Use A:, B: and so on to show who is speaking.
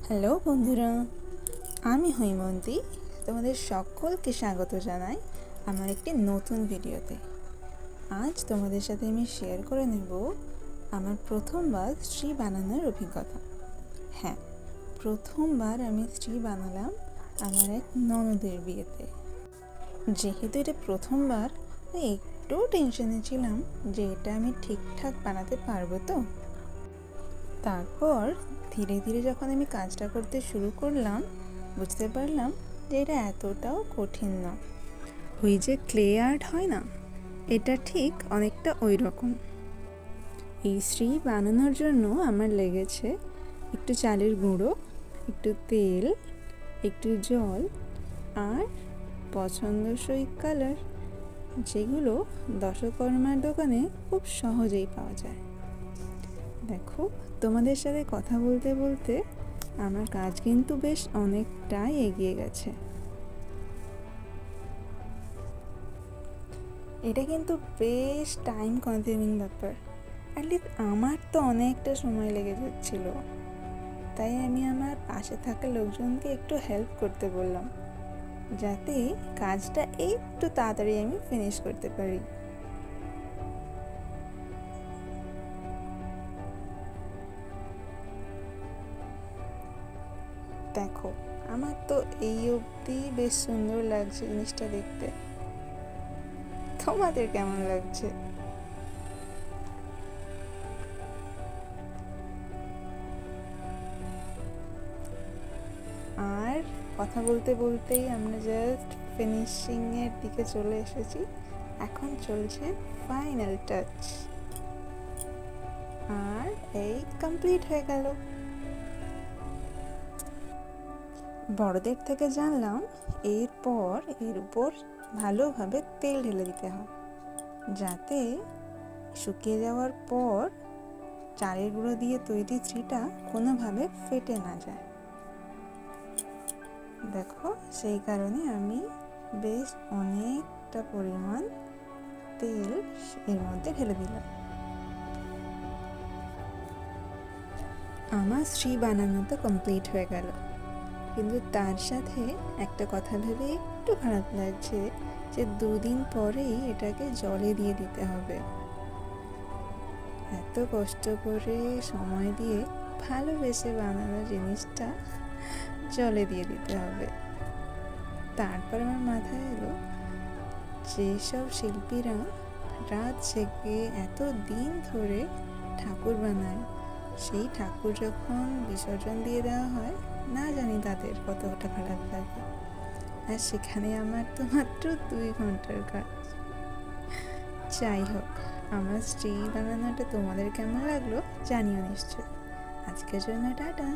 A: Hello বন্ধুরা, আমি হৈমন্তী। তোমাদের সকলকে স্বাগত জানাই আমার একটি নতুন ভিডিওতে। আজ তোমাদের সাথে আমি শেয়ার করে নেব আমার প্রথমবার শ্রী বানানোর অভিজ্ঞতা। হ্যাঁ, প্রথমবার আমি শ্রী বানালাম আমার এক ননদের বিয়েতে। যেহেতু এটা প্রথমবার, একটু টেনশনে ছিলাম যে এটা আমি ঠিকঠাক বানাতে পারবো তো। তারপর ধীরে ধীরে যখন আমি কাজটা করতে শুরু করলাম, বুঝতে পারলাম যে এটা এতটাও কঠিন না। ওই যে ক্লে আর্ট হয় না, এটা ঠিক অনেকটা ওই রকম। এই শ্রী বানানোর জন্য আমার লেগেছে একটু চালের গুঁড়ো, একটু তেল, একটু জল আর পছন্দসই কালার, যেগুলো দশকর্মার দোকানে খুব সহজেই পাওয়া যায়। দেখো, তোমাদের সাথে কথা বলতে বলতে আমার কাজ কিন্তু বেশ অনেকটাই এগিয়ে গেছে। এটা কিন্তু বেশ টাইম কনজিউমিং ব্যাপার। অ্যাটলিস্ট আমার তো অনেকটা সময় লেগে যাচ্ছিল, তাই আমি আমার পাশে থাকা লোকজনকে একটু হেল্প করতে বললাম, যাতে কাজটা একটু তাড়াতাড়ি আমি ফিনিশ করতে পারি। দেখো, আমার তো এই অবধি বেশ সুন্দর লাগছে জিনিসটা দেখতে। তোমাদের কেমন লাগছে? আর কথা বলতে বলতেই আমরা জাস্ট ফিনিশিংয়ের দিকে চলে এসেছি। এখন চলছে ফাইনাল টাচ, আর এই কমপ্লিট হয়ে গেল। বড়দের থেকে জানলাম এরপর এর উপর ভালোভাবে তেল ঢেলে দিতে হয়, যাতে শুকিয়ে যাওয়ার পর চালের গুঁড়ো দিয়ে তৈরি শ্রীটা কোনোভাবে ফেটে না যায়। দেখো, সেই কারণে আমি বেশ অনেকটা পরিমাণ তেল এর মধ্যে ঢেলে দিলাম। আমার শ্রী বানানো তো কমপ্লিট হয়ে গেল, কিন্তু তার সাথে একটা কথা ভেবে একটু খারাপ লাগছে যে 2 দিন পরেই এটাকে জলে দিয়ে দিতে হবে। এত কষ্ট করে সময় দিয়ে ভালোবেসে বানানো জিনিসটা জলে দিয়ে দিতে হবে। তারপর আমার মাথায় এলো, যেসব শিল্পীরা রাত জেগে এত দিন ধরে ঠাকুর বানায়, সেই ঠাকুর যখন বিসর্জন দিয়ে দেওয়া হয়, না জানি তাদের কতটা খারাপ লাগে। আর সেখানে আমার তো মাত্র 2 ঘন্টার কাজ। যাই হোক, আমার শ্রী বানানোটা তোমাদের কেমন লাগলো জানিও নিশ্চয়। আজকের জন্য টাটা।